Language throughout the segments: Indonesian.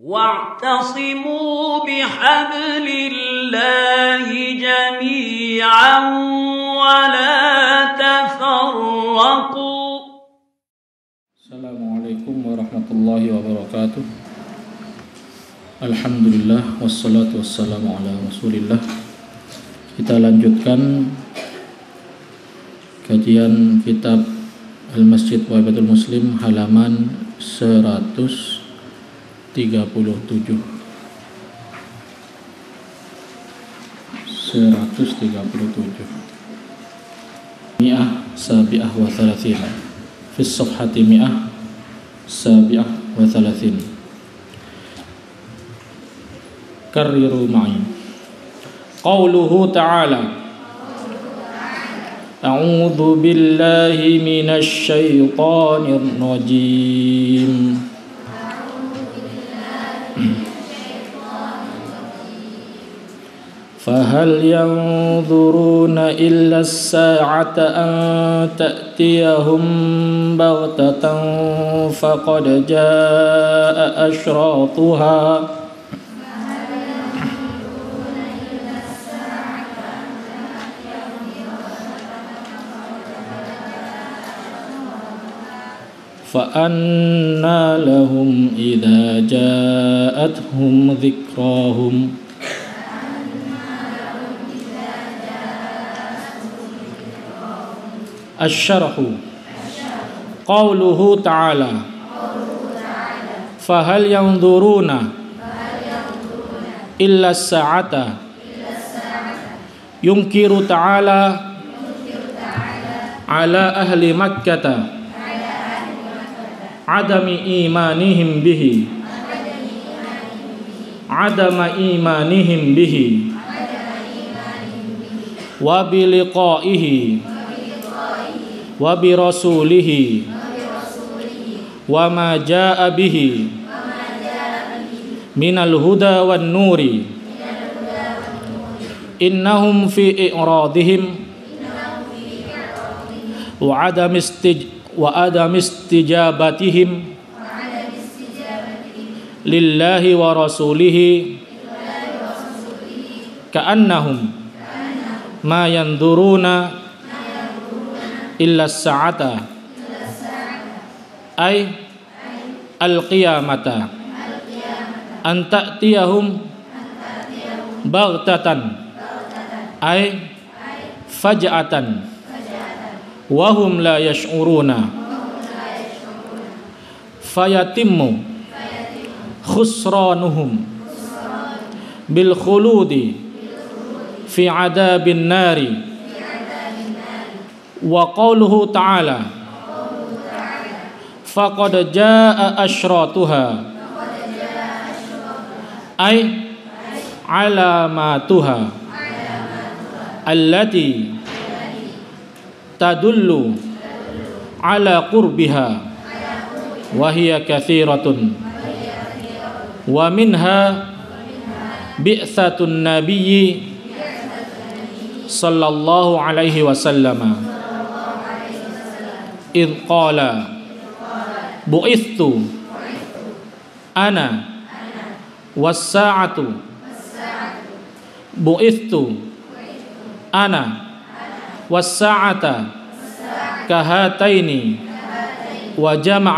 واعتصموا بحبل الله جميعا ولا تفرقوا. Assalamualaikum warahmatullahi wabarakatuh. Alhamdulillah wassalatu wassalamu ala Rasulillah. Kita lanjutkan kajian kitab Al-Masjid Wahbatul Muslim halaman 137. Mi'ah sabi'ah wa thalathin fi safhati mi'ah sabi'ah wa thalathin. Karriru ma'i qawluhu ta'ala a'udzu billahi minasy syaithanir rajim. فهل ينظرون إلا الساعة أن تأتيهم بغتة فقد جاء أشراطها فأنى لهم إذا جاءتهم ذكراهم الشرح قوله تعالى فهل ينظرون إلا الساعة ينكر تعالى على أهل مكة عدم إيمانهم به وبلقائه وبرسوله وما جاء به من الهدى والنور إنهم في إعراضهم وعدم استجابتهم لله ورسوله كأنهم ما ينظرون إلا الساعة أي القيامة أن تأتيهم بغتة أي فجأة وهم لا يشعرون فيتم خسرانهم بالخلود في عذاب النار. وقوله تعالى فقد جاء أشراطها أي علاماتها التي تدل على قربها وهي كثيرة ومنها بعثة النبي صلى الله عليه وسلم إذ قال بعثت أنا والساعة بعثت أنا والساعة كهاتين وجمع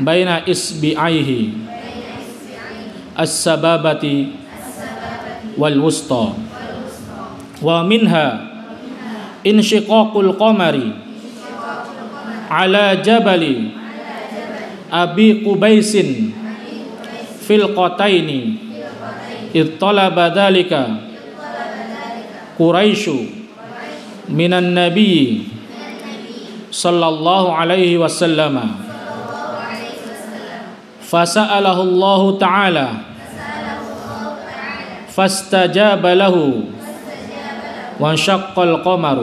بين إصبعيه السبابة والوسطى. ومنها انشقاق القمر على جبل أبي قبيس في القتين إذ طلب ذلك قريش من النبي صلى الله عليه وسلم فسأله الله تعالى فاستجاب له وانشق القمر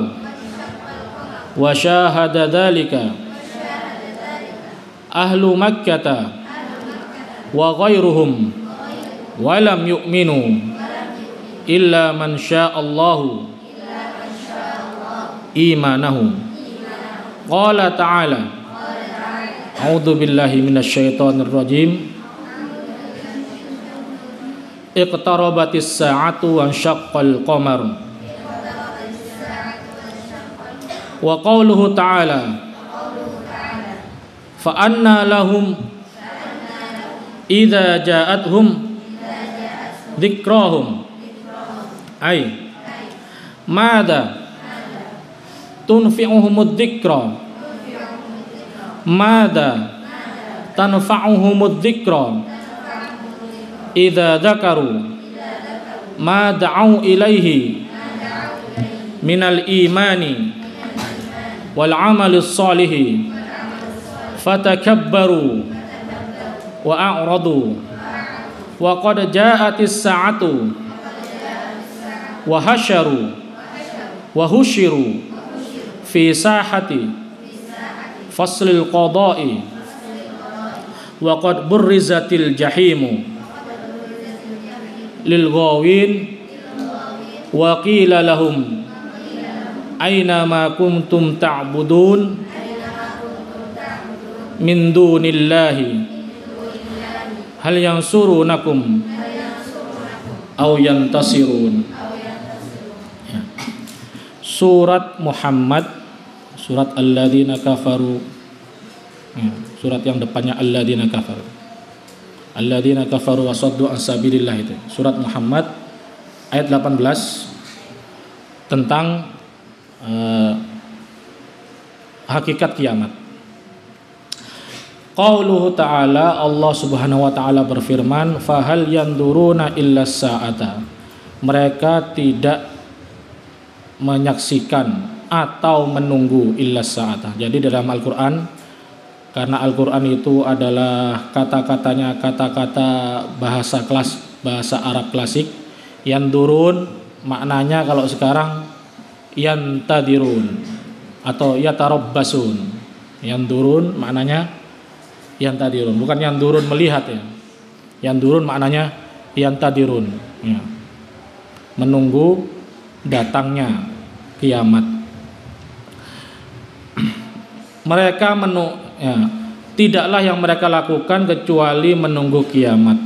وشاهد ذلك أهل مكة وغيرهم ولم يؤمنوا إلا من شاء الله إيمانه. قال تعالى A'udzu billahi minasyaitonir rajim. iqtarabatis sa'atu wa syaqqal qamar. Wa qauluhu ta'ala fa anna lahum idza ja'atuhum dzikrahum ay madza tunfi'uhumud dzikra madza tanfa'uhumud dzikra idza dzakaru ma da'u ilaihi minal imani wal amalis salihi fatakabbaru wa a'radu wa qad ja'atis sa'atu wa hasyaru wa husyiru fi sahati faslil qada'i wa qad burrizatil jahimu lil ghawin wa qila lahum aina ma kuntum ta'budun min dunillahi hal yansurunakum aw yantasirun. Ya. Surat Muhammad, surat alladzina kafaru. Ya. Surat yang depannya alladzina kafaru. Alladzina kafaru wa saddu an sabilillah itu. Surat Muhammad ayat 18 tentang hakikat kiamat. Qauluhu ta'ala, Allah subhanahu wa ta'ala berfirman, fahal yanduruna illa sa'ata. Mereka tidak menyaksikan atau menunggu illa sa'ata. Jadi dalam Al-Quran, karena Al-Quran itu adalah kata-katanya kata-kata bahasa Arab klasik, yandurun maknanya kalau sekarang yantadirun atau yatarabbasun. Yandurun maknanya yantadirun, bukan yandurun melihat ya. Yandurun maknanya yantadirun, ya. Menunggu datangnya kiamat. Mereka ya, tidaklah yang mereka lakukan kecuali menunggu kiamat.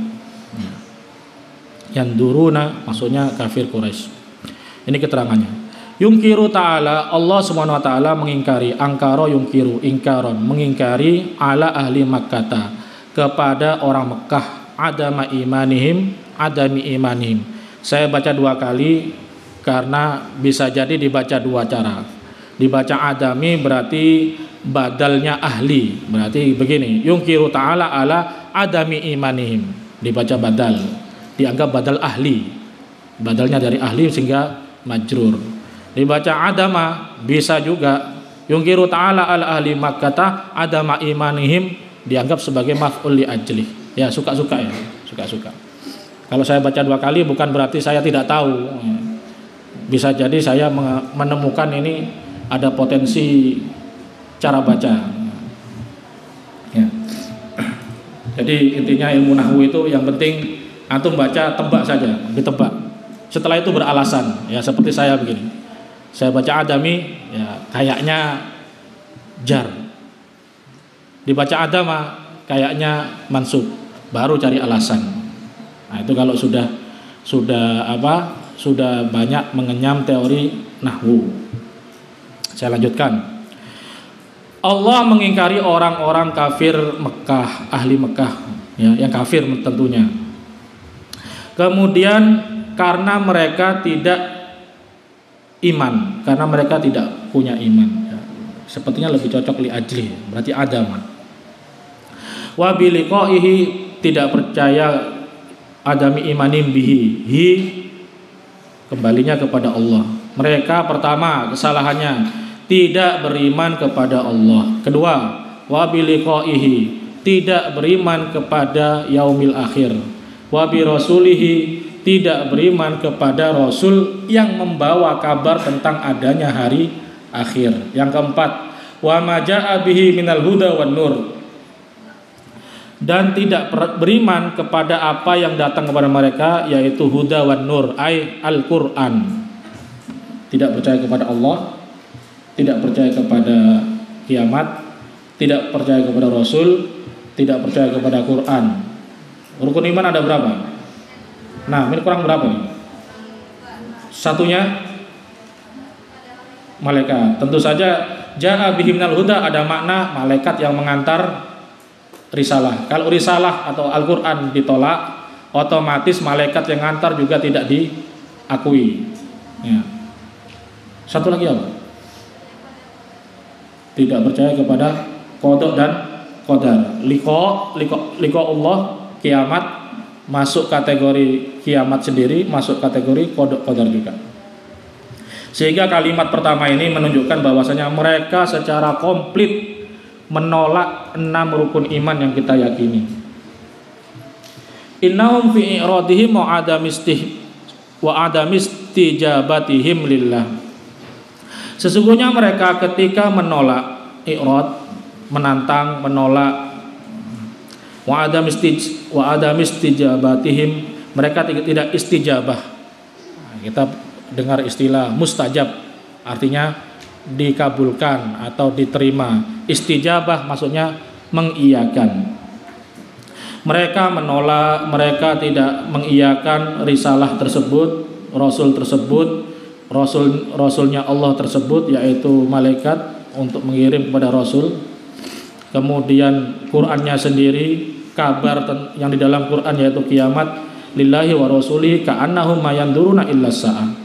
Yanduruna maksudnya kafir Quraisy. Ini keterangannya. Yungkiru ta'ala, Allah subhanahu wa ta'ala mengingkari, angkaro yungkiru, ingkaron, mengingkari ala ahli Makkah, kepada orang Mekah, adami imanihim. Saya baca dua kali karena bisa jadi dibaca dua cara. Dibaca adami berarti badalnya ahli, berarti begini, yungkiru ta'ala ala adami imanihim, dibaca badal, dianggap badal ahli, badalnya dari ahli sehingga majrur. Dibaca adama bisa juga, yungkiru ta'ala ala ahli Makkah adama imanihim, dianggap sebagai maf'ul li ajli. Ya suka-suka ya, suka-suka. Kalau saya baca dua kali bukan berarti saya tidak tahu. Bisa jadi saya menemukan ini ada potensi cara baca. Ya. Jadi intinya ilmu nahwu itu yang penting antum baca tebak saja, ditebak. Setelah itu beralasan, ya seperti saya begini. Saya baca adami, ya kayaknya jar. Dibaca adama, kayaknya mansub. Baru cari alasan. Nah itu kalau sudah banyak mengenyam teori nahwu. Saya lanjutkan. Allah mengingkari orang-orang kafir Mekah, ahli Mekah, ya, yang kafir tentunya. Kemudian karena mereka tidak iman, karena mereka tidak punya iman, ya. Sepertinya lebih cocok li ajli, berarti adama. Wa biliqaihi, tidak percaya, adami imanim bihi, kembalinya kepada Allah. Mereka pertama kesalahannya tidak beriman kepada Allah. Kedua, wa biliqaihi, tidak beriman kepada yaumil akhir. Wa bi rasulihi, tidak beriman kepada Rasul yang membawa kabar tentang adanya hari akhir. Yang keempat, wa ma jaa bihi minal huda wan nur, dan tidak beriman kepada apa yang datang kepada mereka, yaitu huda wan nur, ay Al-Quran. Tidak percaya kepada Allah, tidak percaya kepada kiamat, tidak percaya kepada Rasul, tidak percaya kepada Quran. Rukun iman ada berapa? Nah, ini kurang berapa nih? Satunya malaikat. Tentu saja ja'a bihimnal huda ada makna malaikat yang mengantar risalah. Kalau risalah atau Al-Qur'an ditolak, otomatis malaikat yang ngantar juga tidak diakui. Ya. Satu lagi apa? Tidak percaya kepada qada dan qadar. Liqa Allah, kiamat masuk kategori kiamat sendiri, masuk kategori qada qadar juga. Sehingga kalimat pertama ini menunjukkan bahwasanya mereka secara komplit menolak 6 rukun iman yang kita yakini. Innahum fi i'radihim wa adamistijabatihim lillah. Sesungguhnya mereka ketika menolak i'rad, menantang, menolak wa adamistijabatihim, mereka tidak istijabah. Kita dengar istilah mustajab, artinya dikabulkan atau diterima. Istijabah maksudnya mengiyakan. Mereka menolak, mereka tidak mengiyakan risalah tersebut, rasul tersebut, rasulnya Allah tersebut, yaitu malaikat untuk mengirim kepada rasul. Kemudian Qur'annya sendiri, kabar yang di dalam Qur'an yaitu kiamat, lillahi wa rasulihi ka'annahum mayanduruna illa sa'ah.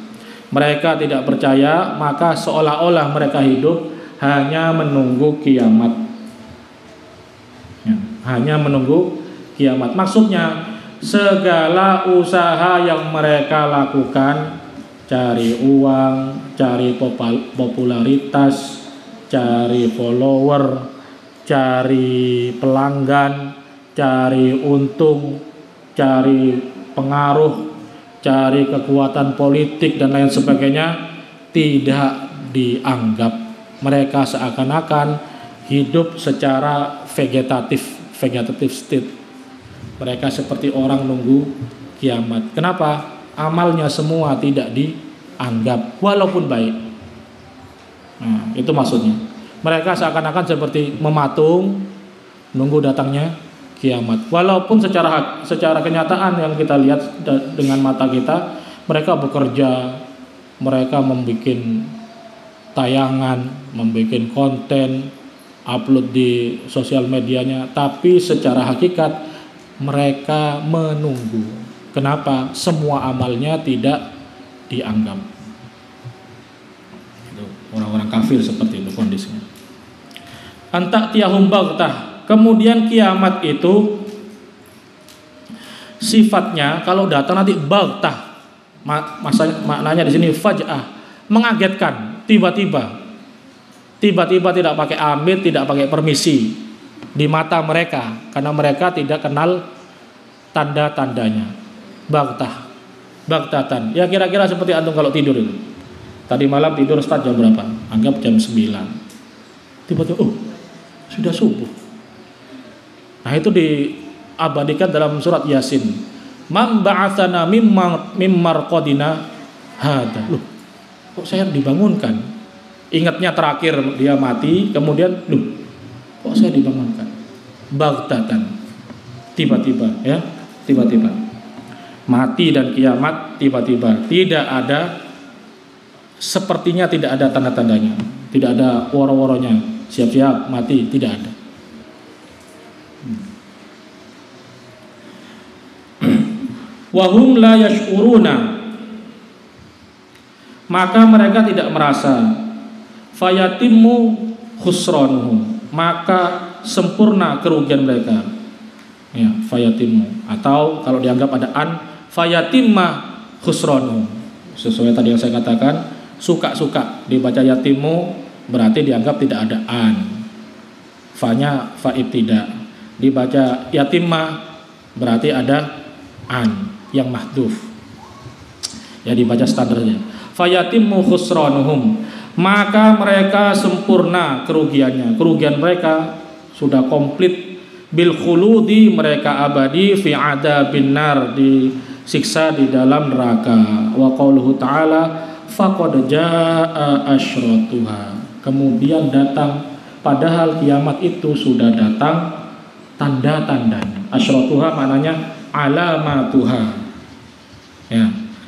Mereka tidak percaya, maka seolah-olah mereka hidup hanya menunggu kiamat. Ya, hanya menunggu kiamat. Maksudnya segala usaha yang mereka lakukan, cari uang, cari popularitas, cari follower, cari pelanggan, cari untung, cari pengaruh, cari kekuatan politik dan lain sebagainya, tidak dianggap. Mereka seakan-akan hidup secara vegetatif state. Mereka seperti orang nunggu kiamat. Kenapa? Amalnya semua tidak dianggap walaupun baik. Nah, itu maksudnya. Mereka seakan-akan seperti mematung nunggu datangnya kiamat. Walaupun secara kenyataan yang kita lihat dengan mata kita, mereka bekerja, mereka membuat tayangan, membuat konten, upload di sosial medianya, tapi secara hakikat mereka menunggu. Kenapa? Semua amalnya tidak dianggap. Itu orang-orang kafir seperti itu kondisinya. Antak tiyahum baghtah. Kemudian kiamat itu sifatnya kalau datang nanti baghtah. Maknanya di sini faj'ah, mengagetkan, tiba-tiba tidak pakai amit, tidak pakai permisi di mata mereka, karena mereka tidak kenal tanda-tandanya. Baghtatan. Ya kira-kira seperti antum kalau tidur itu. Tadi malam tidur start jam berapa? Anggap jam 9. Tiba-tiba sudah subuh. Nah, itu diabadikan dalam surat Yasin. Man ba'atsana mim marqadina hada. Loh, kok saya dibangunkan? Ingatnya terakhir dia mati, kemudian kok saya dibangunkan? Baghtatan. Tiba-tiba, ya, tiba-tiba. Mati dan kiamat tiba-tiba. Tidak ada, sepertinya tidak ada tanda-tandanya. Tidak ada woro-woronya. Siap-siap mati, tidak ada. Wahum la yash'uruna, maka mereka tidak merasa. Fayatimmu khusranuhum, maka sempurna kerugian mereka. Ya, fayatimmu, atau kalau dianggap ada an, fayatimma khusranuhum. Sesuai tadi yang saya katakan, suka-suka dibaca yatimmu berarti dianggap tidak ada an. Fa-nya fa'ib tidak. Dibaca yatimma berarti ada an yang mahdhuf. Ya, dibaca standarnya. Fayatimmu khusranuhum, maka mereka sempurna kerugiannya. Kerugian mereka sudah komplit. Bil khuludi, mereka abadi, fi adabin nar, disiksa di dalam neraka. Wa qauluhu ta'ala faqad jaa asyratuha, kemudian datang, padahal kiamat itu sudah datang tanda-tandanya. Asyratuha maknanya alamatuha, Ya.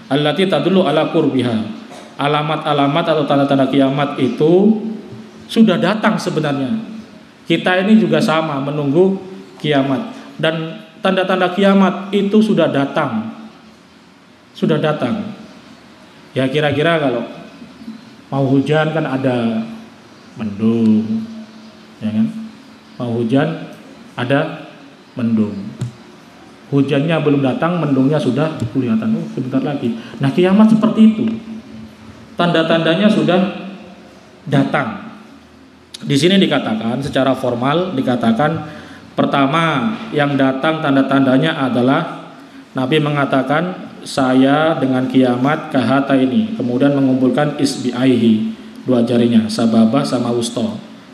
Allati tadullu ala qurbiha. Alamat-alamat atau tanda-tanda kiamat itu sudah datang sebenarnya. Kita ini juga sama menunggu kiamat, dan tanda-tanda kiamat itu sudah datang. Sudah datang. Ya kira-kira kalau mau hujan kan ada mendung, ya kan? Mau hujan ada mendung. Hujannya belum datang, mendungnya sudah kelihatan. Oh, sebentar lagi. Nah, kiamat seperti itu. Tanda-tandanya sudah datang. Di sini dikatakan secara formal, dikatakan pertama yang datang tanda-tandanya adalah Nabi mengatakan, saya dengan kiamat kahata ini, kemudian mengumpulkan isbi'aihi, dua jarinya, sababah sama wusta,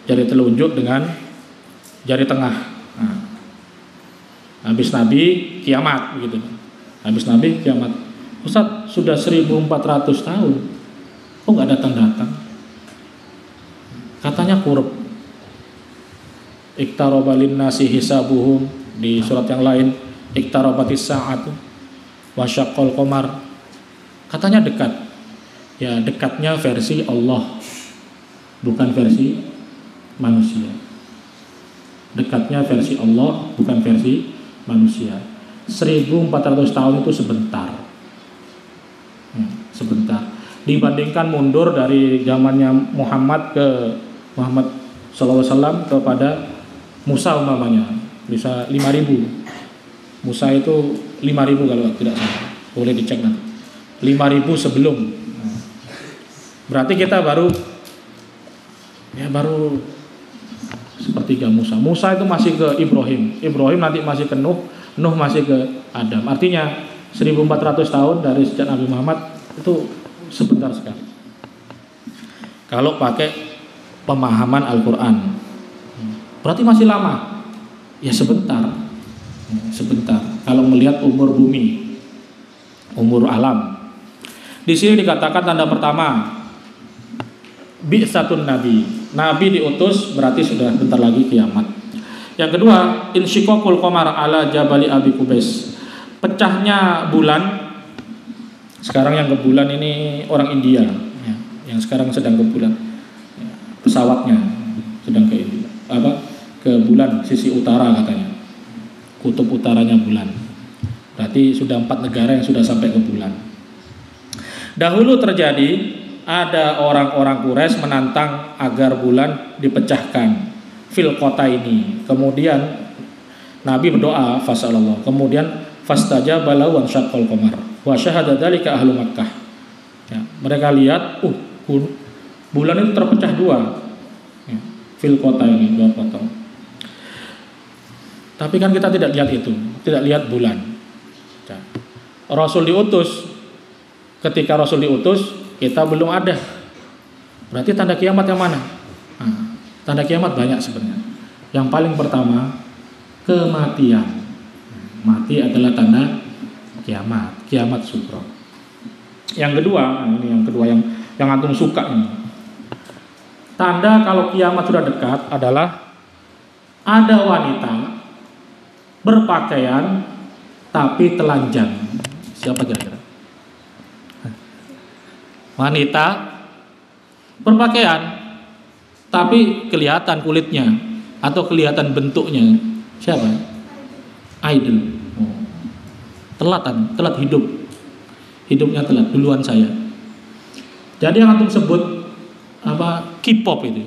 jari telunjuk dengan jari tengah. Nah, habis Nabi kiamat begitu. Habis Nabi kiamat. Ustaz, sudah 1400 tahun kok nggak datang-datang? Katanya qurb. Iqtaraba linnasi hisabuhum, di surat yang lain iqtarabatis sa'atu wa syaqqal qamar. Katanya dekat. Ya, dekatnya versi Allah, bukan versi manusia. Dekatnya versi Allah, bukan versi manusia. 1400 tahun itu sebentar. Sebentar. Dibandingkan mundur dari zamannya Muhammad SAW kepada Musa umpamanya, bisa 5000. Musa itu 5000 kalau tidak salah, boleh dicek nanti. 5000 sebelum. Berarti kita baru sepertiga Musa. Musa itu masih ke Ibrahim. Ibrahim nanti masih ke Nuh. Nuh masih ke Adam. Artinya 1400 tahun dari sejak Nabi Muhammad itu sebentar sekali. Kalau pakai pemahaman Al-Quran, berarti masih lama. Ya sebentar. Sebentar. Kalau melihat umur bumi, umur alam. Di sini dikatakan tanda pertama, bi'tsatun nabi. Nabi diutus, berarti sudah bentar lagi kiamat. Yang kedua, insyiqaqul qamar ala jabali Abi Qubais. Pecahnya bulan. Sekarang yang ke bulan ini orang India, ya, yang sekarang sedang ke bulan, ya, pesawatnya sedang ke India, ke bulan sisi utara katanya, kutub utaranya bulan. Berarti sudah 4 negara yang sudah sampai ke bulan. Dahulu terjadi ada orang-orang Quraisy menantang agar bulan dipecahkan fil kota ini. Kemudian Nabi berdoa fasallallahu. Kemudian fastajaba lahu wa syaqqal qamar. Wa syahada dzalika ahlu Makkah. Ya, mereka lihat, bulan itu terpecah dua. Ya, fil kota ini, dua potong. Tapi kan kita tidak lihat itu, tidak lihat bulan. Ya. Rasul diutus. Ketika Rasul diutus, kita belum ada. Berarti tanda kiamat yang mana? Nah, tanda kiamat banyak sebenarnya. Yang paling pertama, kematian. Mati adalah tanda kiamat, kiamat sughra. Yang kedua, ini yang kedua yang antum suka ini. Tanda kalau kiamat sudah dekat adalah ada wanita berpakaian tapi telanjang. Siapa kira-kira? Wanita berpakaian tapi kelihatan kulitnya atau kelihatan bentuknya. Siapa? Idol. Telat hidup. Hidupnya telat, duluan saya. Jadi yang antum sebut K-pop itu,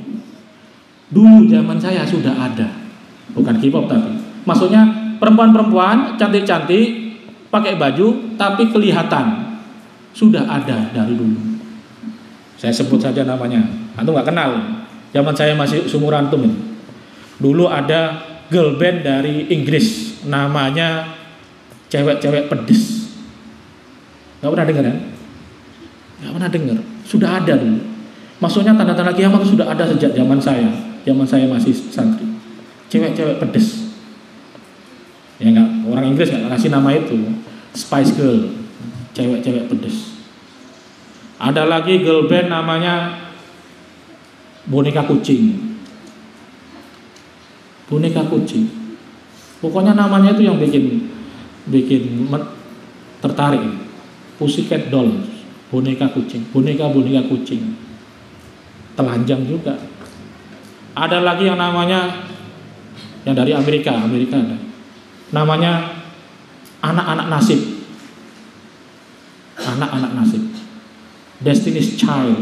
dulu zaman saya sudah ada. Bukan K-pop tapi maksudnya perempuan-perempuan cantik-cantik pakai baju tapi kelihatan, sudah ada dari dulu. Saya sebut saja namanya, antum nggak kenal. Zaman saya masih seumuran antum ini. Dulu ada girl band dari Inggris, namanya cewek-cewek pedes. Gak pernah dengar kan? Gak pernah dengar. Sudah ada dulu. Maksudnya tanda-tanda kiamat itu sudah ada sejak zaman saya. Zaman saya masih santri. Cewek-cewek pedes. Ya enggak, orang Inggris gak ngasih nama itu. Spice Girl. Cewek-cewek pedes. Ada lagi girl band namanya boneka kucing. Boneka kucing. Pokoknya namanya itu yang bikin tertarik. Pussycat doll, boneka kucing, boneka kucing, telanjang juga. Ada lagi yang namanya, yang dari Amerika ada, namanya anak-anak nasib, Destiny's Child.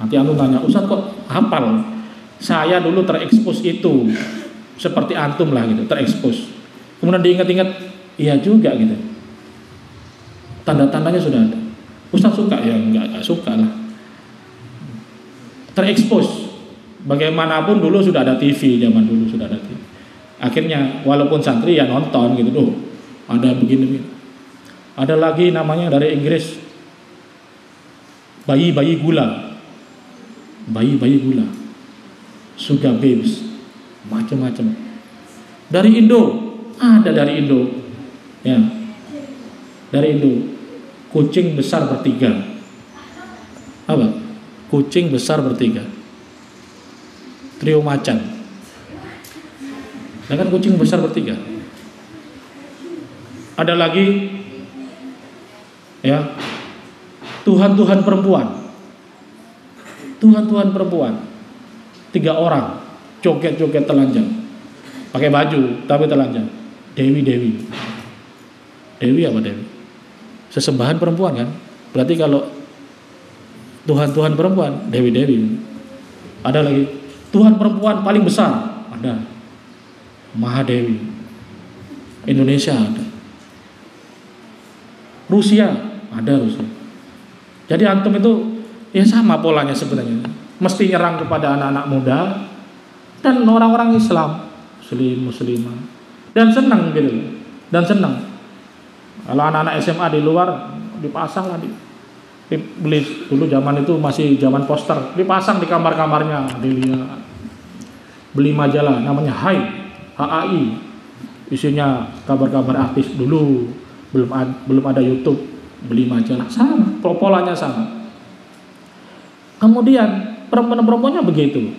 Nanti antum tanya, Ustaz kok hafal? Saya dulu terekspos itu, seperti antum lah gitu, terekspos. Kemudian diingat-ingat, iya juga gitu. Tanda-tandanya sudah ada. Ustaz suka ya? Enggak suka lah. Terekspos. Bagaimanapun dulu sudah ada TV, zaman dulu sudah ada TV. Akhirnya walaupun santri ya nonton gitu, tuh ada begini. Ada lagi namanya dari Inggris, bayi gula, sugar babes, macam-macam. Dari Indo, ada dari Indo, ya, dari Indo, kucing besar bertiga. Apa? Kucing besar bertiga. Trio macan. Nah kan kucing besar bertiga. Ada lagi, ya, Tuhan perempuan. 3 orang joget telanjang, pakai baju tapi telanjang. Dewi apa Dewi? Sesembahan perempuan kan? Berarti kalau Tuhan perempuan, Dewi. Ada lagi Tuhan perempuan paling besar, ada Mahadewi. Indonesia ada. Rusia ada. Jadi antum itu ya sama polanya sebenarnya. Mesti nyerang kepada anak-anak muda dan orang-orang Islam, muslimah. Dan senang gitu. Kalau anak-anak SMA di luar dipasang lah, dibeli dulu zaman itu masih zaman poster, dipasang di kamar-kamarnya, dilihat. Beli majalah namanya HAI, isinya kabar-kabar artis dulu, belum ada YouTube, beli majalah sama, polanya sama. Kemudian perempuan-perempuannya begitu,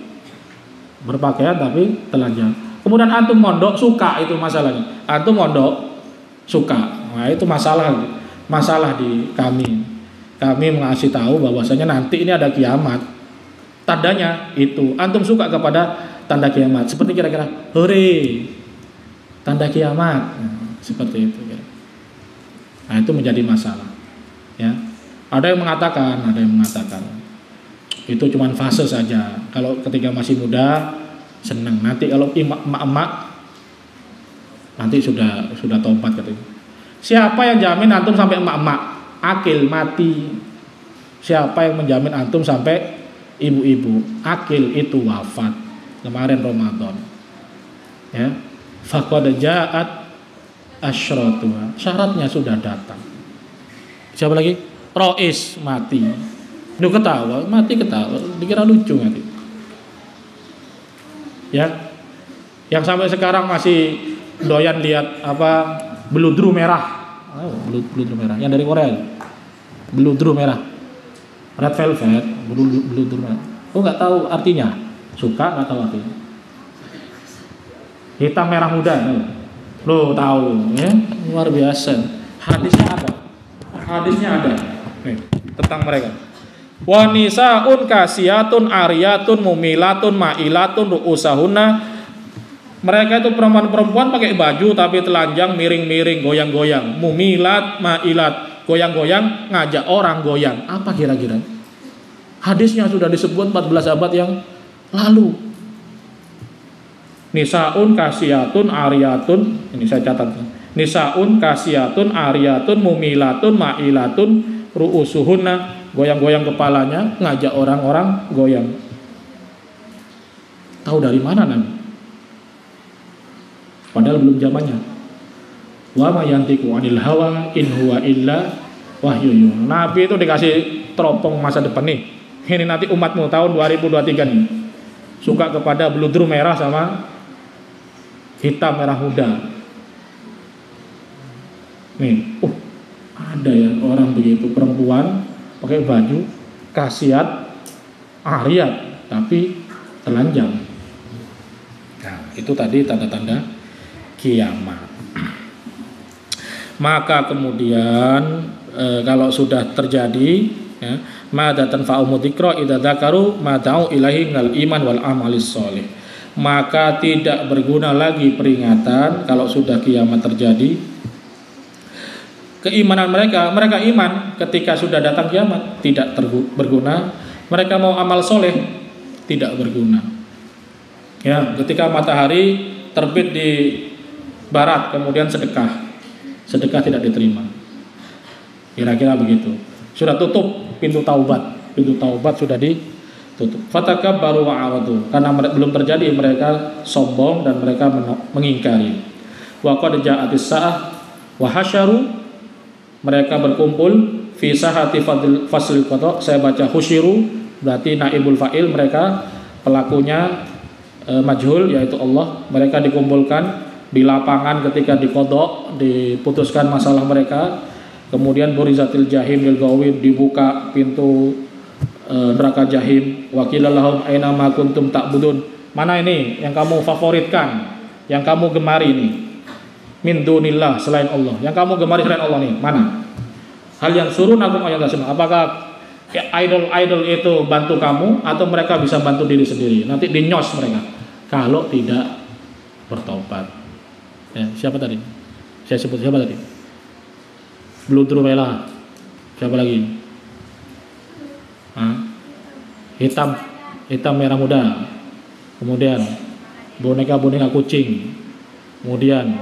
berpakaian tapi telanjang. Kemudian antum mondok suka, itu masalahnya. Antum mondok suka, nah itu masalah di kami. Kami mengasih tahu bahwasanya nanti ini ada kiamat. Tandanya itu antum suka kepada tanda kiamat, seperti kira-kira hore, tanda kiamat, seperti itu. Nah itu menjadi masalah. Ya, ada yang mengatakan itu cuma fase saja. Kalau ketika masih muda senang, nanti kalau emak-emak nanti sudah tobat katanya. Siapa yang jamin antum sampai emak-emak akil mati? Siapa yang menjamin antum sampai ibu-ibu akil itu wafat kemarin Ramadan? Ya, faqad ja'at asyratuha, syaratnya sudah datang. Siapa lagi? Rois mati. Lu ketawa, dikira lucu nanti. Ya, yang sampai sekarang masih doyan lihat apa beludru merah. Beludru merah, yang dari Korea. Beludru merah, red velvet, beludru merah. Oh nggak tahu artinya, suka nggak tahu artinya. Hitam merah muda, lo tahu ya, luar biasa. Hadisnya ada, nih tentang mereka. Wanisaun kasiyatun ariyatun mumilatun mailatun ru'usahunna. Mereka itu perempuan pakai baju tapi telanjang, miring-miring, goyang-goyang. Mumilat, mailat, goyang-goyang, ngajak orang goyang. Apa kira-kira? Hadisnya sudah disebut 14 abad yang lalu. Nisaun kasiyatun ariyatun, ini saya catat. Nisaun kasiyatun ariyatun mumilatun mailatun ru'usuhunna. Goyang-goyang kepalanya, ngajak orang-orang goyang. Tahu dari mana Nabi? Padahal belum zamannya. Wa ma yantiqu 'anil hawa in huwa illa wahyu. Nabi itu dikasih teropong masa depan nih. Ini nanti umatmu tahun 2023 nih. Suka kepada beludru merah sama hitam merah muda. Nih, ada ya orang begitu, perempuan pakai baju kasiat ariyat tapi telanjang. Nah, itu tadi tanda-tanda kiamat. Maka kemudian kalau sudah terjadi ya, madza tanfa'u dzikra idza dzakaru ma da'u ilahi minal iman wal amalis sholih. Maka tidak berguna lagi peringatan kalau sudah kiamat terjadi. Keimanan mereka iman ketika sudah datang kiamat tidak berguna. Mereka mau amal soleh tidak berguna. Ya, ketika matahari terbit di barat kemudian sedekah tidak diterima. Kira-kira begitu. Sudah tutup pintu taubat sudah ditutup. Fatakabbaru wa aradu, karena belum terjadi mereka sombong dan mereka mengingkari. Wa qad ja'atis sa'ah wa hasyaru, mereka berkumpul fi sahati faslil qada. Saya baca husyiru berarti naibul fa'il, mereka pelakunya majhul yaitu Allah. Mereka dikumpulkan di lapangan ketika dikodok, diputuskan masalah mereka. Kemudian burizatil jahim lil ghawin, dibuka pintu neraka jahim. Wa qila lahum aina ma kuntum ta'budun, mana ini yang kamu favoritkan, yang kamu gemari ini, min dunillah, selain Allah, yang kamu gemari selain Allah nih, mana? Hal yang surun akum ayat semua, apakah idol itu bantu kamu atau mereka bisa bantu diri sendiri? Nanti dinyos mereka kalau tidak bertobat. Ya, siapa tadi? Saya sebut siapa tadi? Bludru Mela. Siapa lagi? Hitam merah muda. Kemudian boneka kucing. Kemudian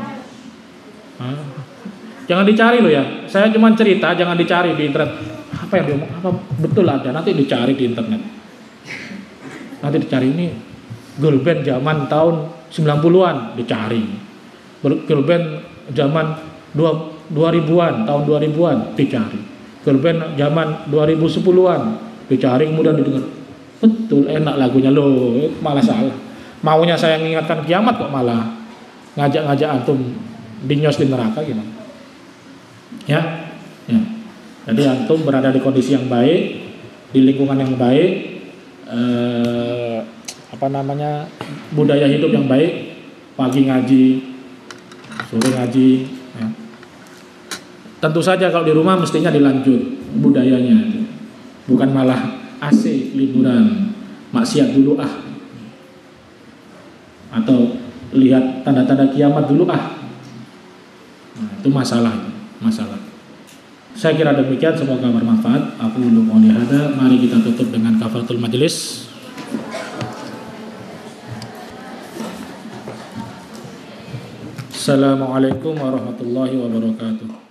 jangan dicari loh ya. Saya cuma cerita, jangan dicari di internet. Apa yang diomong? Apa betul ada? Nanti dicari di internet. Nanti dicari ini girl band zaman tahun 90-an dicari. Girl band zaman 2000-an, tahun 2000-an dicari. Girl band zaman 2010-an dicari, kemudian didengar. Betul, enak lagunya loh, malah salah. Maunya saya mengingatkan kiamat kok malah ngajak-ngajak antum dinyos di neraka gimana? Ya. Jadi antum berada di kondisi yang baik, di lingkungan yang baik, budaya hidup yang baik, pagi ngaji, sore ngaji ya. Tentu saja kalau di rumah mestinya dilanjut budayanya, bukan malah asik liburan, maksiat dulu atau lihat tanda-tanda kiamat dulu itu masalah. Saya kira demikian, semoga bermanfaat. Aku belum mau dihada. Mari kita tutup dengan kafaratul majelis. Assalamualaikum warahmatullahi wabarakatuh.